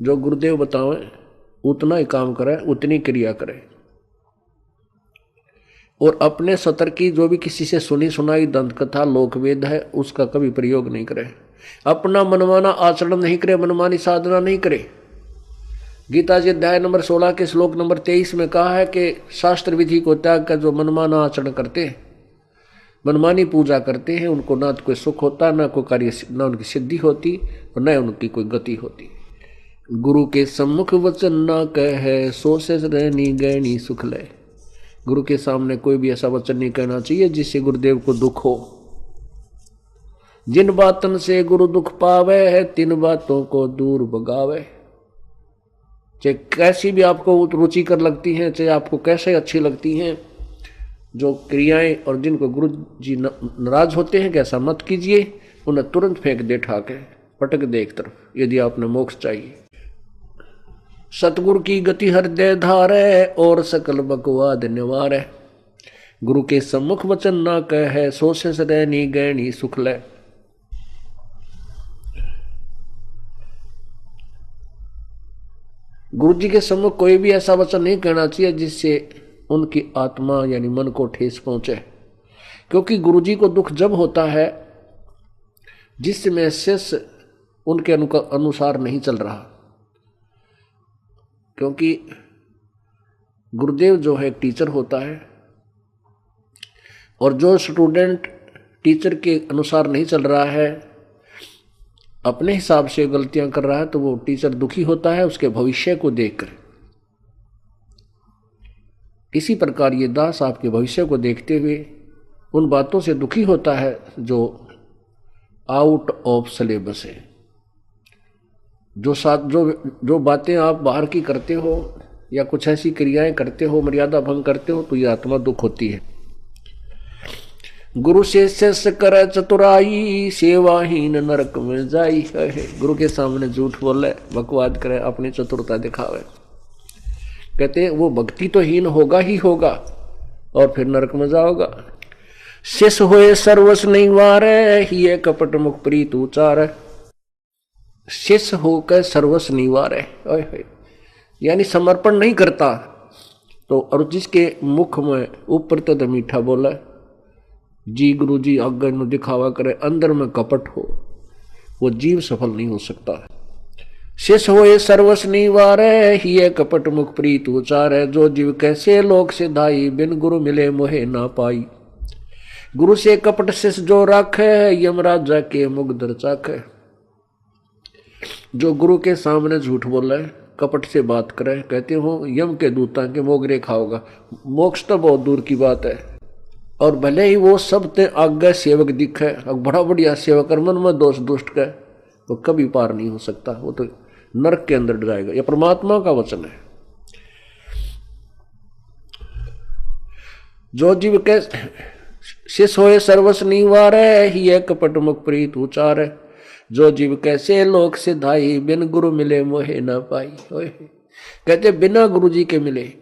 जो गुरुदेव बतावें उतना ही काम करे, उतनी क्रिया करे। और अपने सतर की जो भी किसी से सुनी सुनाई दंत कथा लोकवेद है उसका कभी प्रयोग नहीं करे। अपना मनमाना आचरण नहीं करे, मनमानी साधना नहीं करे। गीता जी अध्याय नंबर 16 के श्लोक नंबर 23 में कहा है कि शास्त्र विधि को त्याग कर जो मनमाना आचरण करते हैं, मनमानी पूजा करते हैं, उनको ना तो कोई सुख होता, ना कोई कार्य, ना उनकी सिद्धि होती और न उनकी कोई गति होती। गुरु के सम्मुख वचन ना कहे, सो से रहनी गहनी सुख ले। गुरु के सामने कोई भी ऐसा वचन नहीं कहना चाहिए जिससे गुरुदेव को दुख हो। जिन बातन से गुरु दुख पावे है, तिन बातों को दूर भगावे। चाहे कैसी भी आपको रुचिकर लगती हैं, चाहे आपको कैसे अच्छी लगती हैं जो क्रियाएं, और जिनको गुरु जी नाराज होते हैं, कैसा मत कीजिए, उन्हें तुरंत फेंक दे ठाके, पटक दे एक तरफ, यदि आपने मोक्ष चाहिए। सतगुरु की गति हृदय धारे, और सकल बकवाद निवारे। गुरु के सम्मुख वचन ना कहे, सो से रहनी गहनी सुख ले। गुरु जी के सम्मुख कोई भी ऐसा वचन नहीं कहना चाहिए जिससे उनकी आत्मा यानी मन को ठेस पहुंचे, क्योंकि गुरु जी को दुख जब होता है जिसमें शिष्य उनके अनुसार नहीं चल रहा। क्योंकि गुरुदेव जो है एक टीचर होता है, और जो स्टूडेंट टीचर के अनुसार नहीं चल रहा है, अपने हिसाब से गलतियां कर रहा है, तो वो टीचर दुखी होता है उसके भविष्य को देखकर। इसी प्रकार ये दास आपके भविष्य को देखते हुए उन बातों से दुखी होता है जो आउट ऑफ सिलेबस है। जो बातें आप बाहर की करते हो या कुछ ऐसी क्रियाएं करते हो, मर्यादा भंग करते हो, तो ये आत्मा दुख होती है। गुरु से शिष्य करे चतुराई, सेवाहीन नरक में जाई। गुरु के सामने झूठ बोले, बकवाद करे, अपनी चतुरता दिखावे, कहते वो भक्ति तो हीन होगा ही होगा और फिर नरक में जाओगा। शिष्य होए सर्वस नहीं वारे, ही कपट मुख प्रीत उचार। शिष्य होकर सर्वस नहीं वारे, यानी समर्पण नहीं करता तो, और जिसके मुख में ऊपर तो मीठा बोला जी गुरु जी आज्ञा नु दिखावा करे, अंदर में कपट हो, वो जीव सफल नहीं हो सकता। शिष्य होए सर्वस निवारे, ही कपट मुख प्रीत उचार। जो जीव कैसे लोक से धाई, बिन गुरु मिले मोहे ना पाई। गुरु से कपट शिष्य जो राखे, यमराज जाके मुगदर चाखे। जो गुरु के सामने झूठ बोले, कपट से बात करे, कहते हो यम के दूता के मोगरे खाओगा, मोक्ष तो बहुत दूर की बात है। और भले ही वो सब ते आज्ञा सेवक दिखे, बड़ा बढ़िया सेवक, और मन में दोष दुष्ट का, वो कभी पार नहीं हो सकता, वो तो नरक के अंदर जाएगा। यह परमात्मा का वचन है। जो जीव के शिष्य होए सर्वस निवारे, ही कपट मुख प्रीत उचार। जो जीव कैसे लोक से धाई, बिन गुरु मिले मोहे न पाई। कहते बिना गुरु जी के मिले।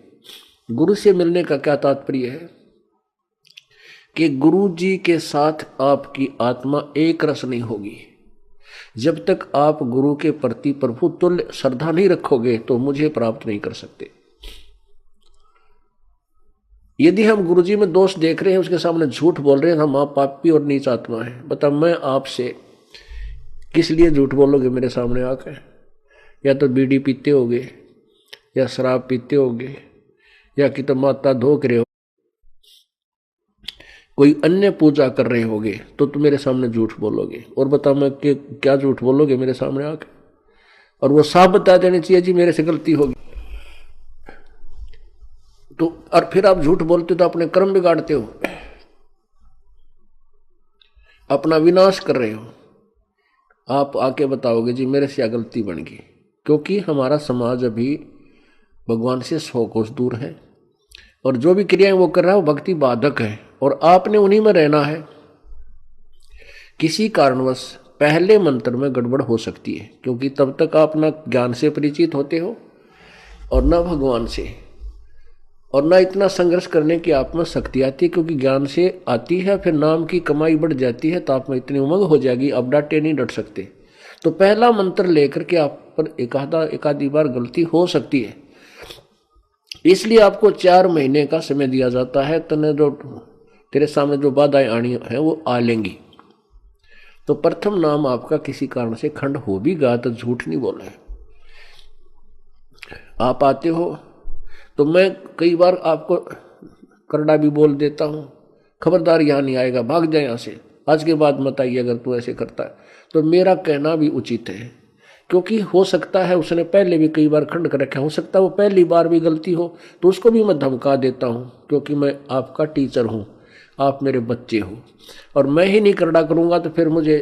गुरु से मिलने का क्या तात्पर्य है कि गुरु जी के साथ आपकी आत्मा एक रस नहीं होगी। जब तक आप गुरु के प्रति प्रभु तुल्य श्रद्धा नहीं रखोगे तो मुझे प्राप्त नहीं कर सकते। यदि हम गुरु जी में दोष देख रहे हैं, उसके सामने झूठ बोल रहे हैं, हम आप पापी और नीच आत्मा है। बता मैं आपसे किस लिए झूठ बोलोगे मेरे सामने आकर? या तो बीड़ी पीते होगे, या शराब पीते होगे, या कि तो माता धोक रहे हो, कोई अन्य पूजा कर रहे होगे, तो तुम मेरे सामने झूठ बोलोगे। और बता मैं क्या झूठ बोलोगे मेरे सामने आके? और वो साफ बता देनी चाहिए जी मेरे से गलती होगी। तो और फिर आप झूठ बोलते तो अपने कर्म बिगाड़ते हो, अपना विनाश कर रहे हो। आप आके बताओगे जी मेरे से गलती बन गई, क्योंकि हमारा समाज अभी भगवान से 100 कोस दूर है, और जो भी क्रियाएं वो कर रहा है वो भक्ति बाधक है, और आपने उन्हीं में रहना है। किसी कारणवश पहले मंत्र में गड़बड़ हो सकती है, क्योंकि तब तक आप न ज्ञान से परिचित होते हो और न भगवान से, और न इतना संघर्ष करने की आप में शक्ति आती है, क्योंकि ज्ञान से आती है, फिर नाम की कमाई बढ़ जाती है, तो आप में इतनी उमंग हो जाएगी अब डांटे नहीं डट सकते। तो पहला मंत्र लेकर के आप पर एकाधी बार गलती हो सकती है, इसलिए आपको 4 महीने का समय दिया जाता है। तने जो तेरे सामने जो बाधाएं आनी है वो आ लेंगी। तो प्रथम नाम आपका किसी कारण से खंड हो भी गया तो झूठ नहीं बोला है। आप आते हो तो मैं कई बार आपको करड़ा भी बोल देता हूं, खबरदार यहां नहीं आएगा, भाग जाए यहां से, आज के बाद मत आइए अगर तू ऐसे करता है। तो मेरा कहना भी उचित है, क्योंकि हो सकता है उसने पहले भी कई बार खंड कर रखा, हो सकता है वो पहली बार भी गलती हो, तो उसको भी मैं धमका देता हूँ, क्योंकि मैं आपका टीचर हूँ, आप मेरे बच्चे हो, और मैं ही नहीं करड़ा करूँगा तो फिर मुझे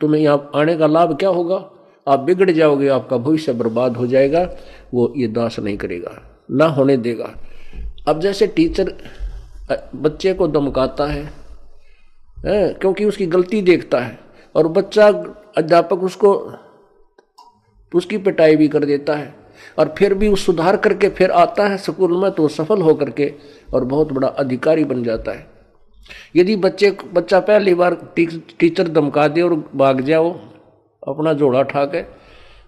तुम्हें यहाँ आने का लाभ क्या होगा? आप बिगड़ जाओगे, आपका भविष्य बर्बाद हो जाएगा। वो ये दास नहीं करेगा, ना होने देगा। अब जैसे टीचर बच्चे को धमकाता है क्योंकि उसकी गलती देखता है, और बच्चा अध्यापक उसकी पिटाई भी कर देता है, और फिर भी वो सुधार करके फिर आता है स्कूल में, तो सफल होकर के और बहुत बड़ा अधिकारी बन जाता है। यदि बच्चा पहली बार टीचर धमका दे और भाग जाओ अपना जोड़ा उठा के,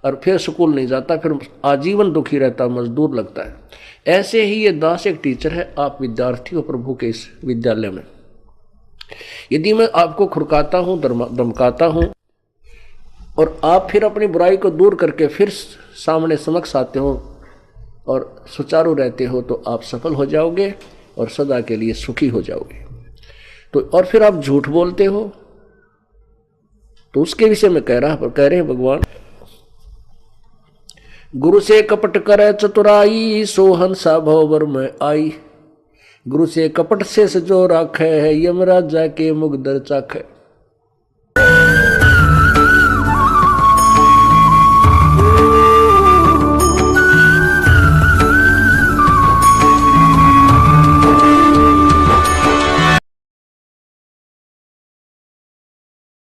और फिर स्कूल नहीं जाता, फिर आजीवन दुखी रहता, मजदूर लगता है। ऐसे ही ये दास एक टीचर है, आप विद्यार्थी हो प्रभु के इस विद्यालय में। यदि मैं आपको खुरकाता हूँ, धमकाता हूँ, और आप फिर अपनी बुराई को दूर करके फिर सामने समक्ष आते हो और सुचारू रहते हो, तो आप सफल हो जाओगे और सदा के लिए सुखी हो जाओगे। तो और फिर आप झूठ बोलते हो, तो उसके विषय में कह रहे हैं भगवान, गुरु से कपट करे चतुराई, सोहंसा भवबर में आई। गुरु से कपट से सजो राखे है, यमराजा के मुगदर चाखे।